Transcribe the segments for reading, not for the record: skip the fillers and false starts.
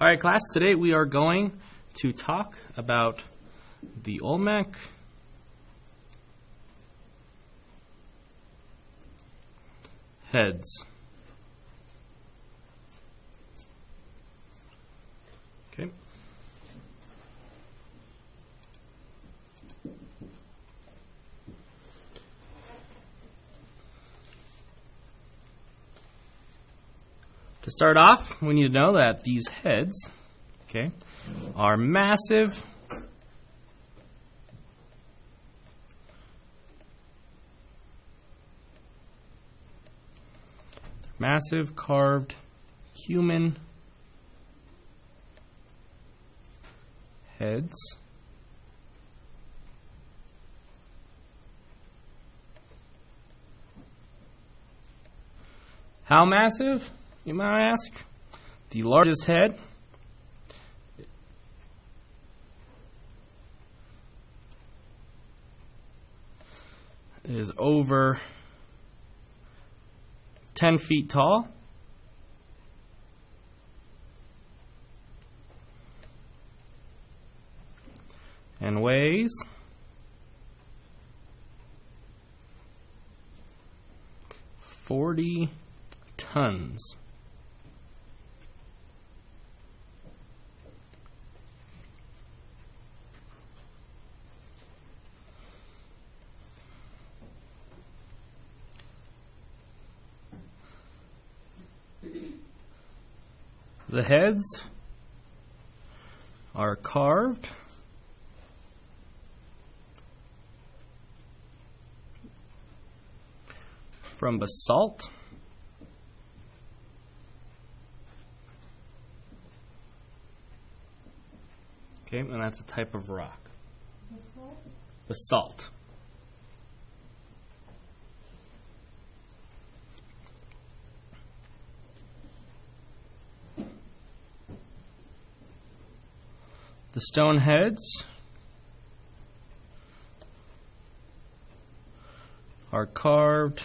All right, class, today we are going to talk about the Olmec Heads. Okay. To start off, we need to know that these heads, are massive carved human heads How massive, you might ask? The largest head is over 10 feet tall. And weighs 40 tons. The heads are carved from basalt. Okay, and that's a type of rock. Basalt. The stone heads are carved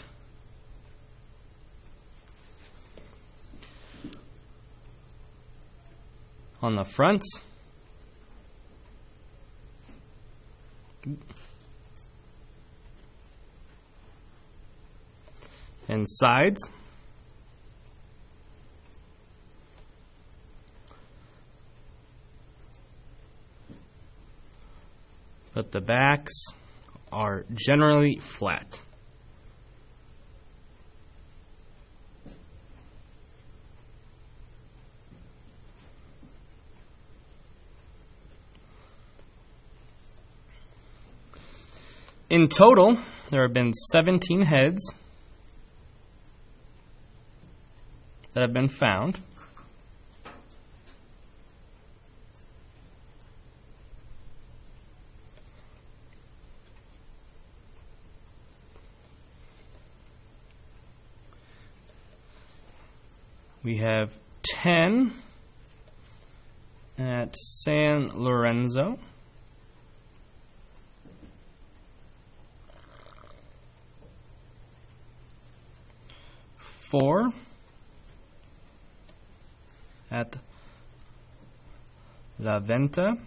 on the front and sides, but the backs are generally flat. In total, there have been 17 heads that have been found. We have 10 at San Lorenzo. Four at La Venta.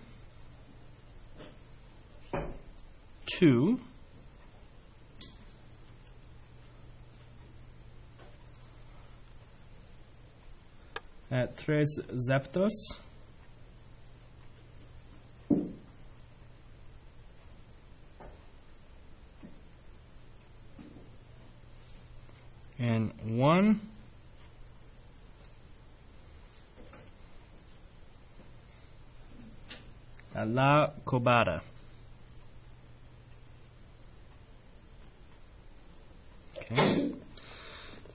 2 at Tres Zeptos. And 1 at La Cobada. Okay.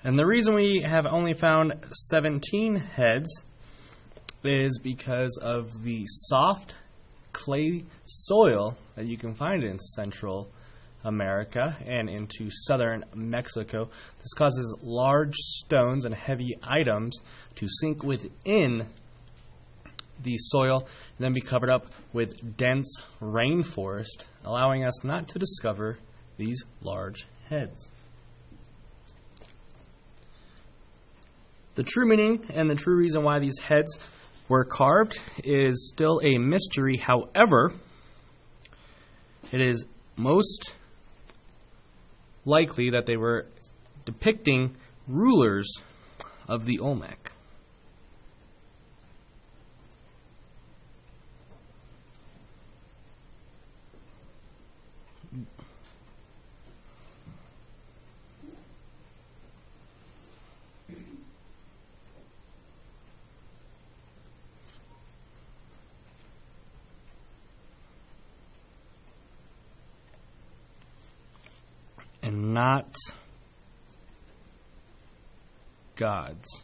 And the reason we have only found 17 heads is because of the soft clay soil that you can find in Central America and into southern Mexico. This causes large stones and heavy items to sink within the soil and then be covered up with dense rainforest, allowing us not to discover these large heads. The true meaning and the true reason why these heads were carved is still a mystery. However, it is most likely that they were depicting rulers of the Olmec. And not gods.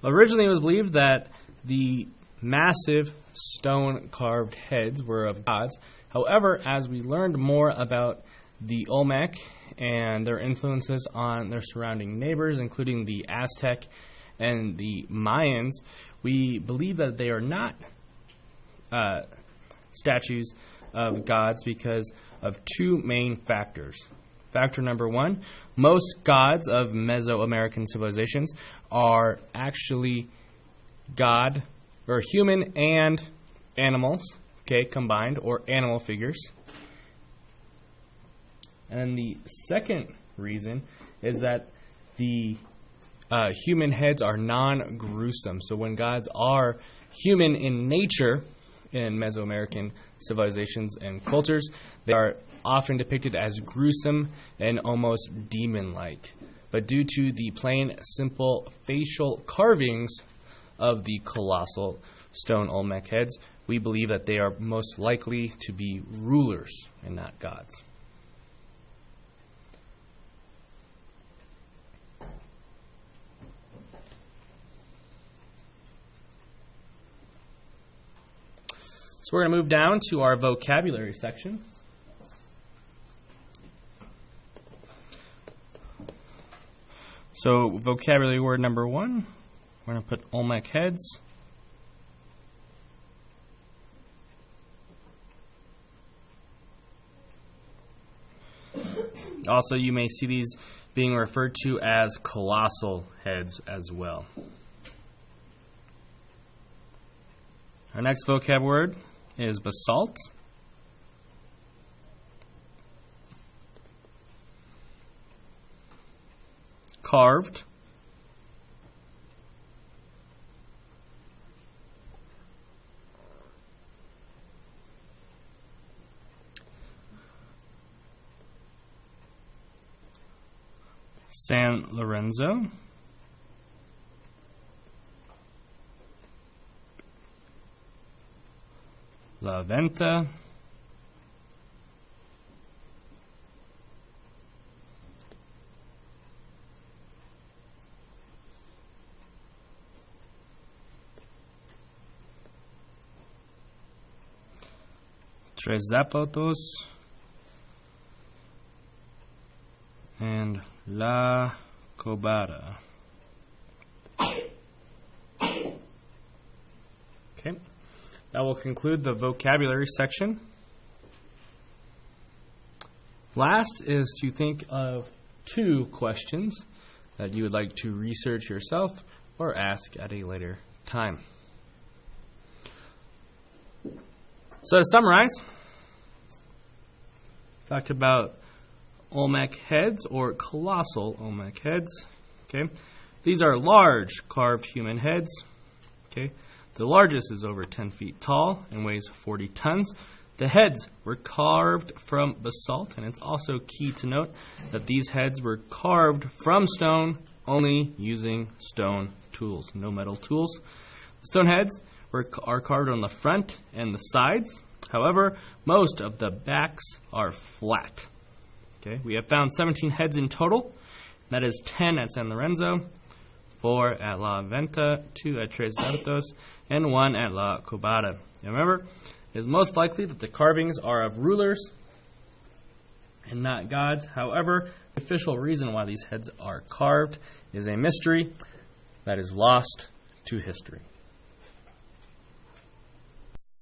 Originally, it was believed that the massive stone-carved heads were of gods. However, as we learned more about the Olmec and their influences on their surrounding neighbors, including the Aztec and the Mayans, we believe that they are not statues of gods because of two main factors. Factor number one, most gods of Mesoamerican civilizations are actually god or human and animals, combined, or animal figures. And then the second reason is that the human heads are non-gruesome. So when gods are human in nature, in Mesoamerican civilizations and cultures, they are often depicted as gruesome and almost demon-like. But due to the plain, simple facial carvings of the colossal stone Olmec heads, we believe that they are most likely to be rulers and not gods. So we're going to move down to our vocabulary section. So vocabulary word number one, we're going to put Olmec heads. Also, you may see these being referred to as colossal heads as well. Our next vocab word is basalt. Carved. San Lorenzo. La Venta. Tres Zapatos. And La Cobada. Okay. That will conclude the vocabulary section. Last is to think of two questions that you would like to research yourself or ask at a later time. So to summarize, talked about Olmec heads or colossal Olmec heads. Okay, these are large carved human heads. Okay. The largest is over 10 feet tall and weighs 40 tons. The heads were carved from basalt, and it's also key to note that these heads were carved from stone only using stone tools, no metal tools. The stone heads are carved on the front and the sides. However, most of the backs are flat. Okay, we have found 17 heads in total. That is 10 at San Lorenzo, 4 at La Venta, 2 at Tres Zapatos, and 1 at La Cobada. And remember, it is most likely that the carvings are of rulers and not gods. However, the official reason why these heads are carved is a mystery that is lost to history.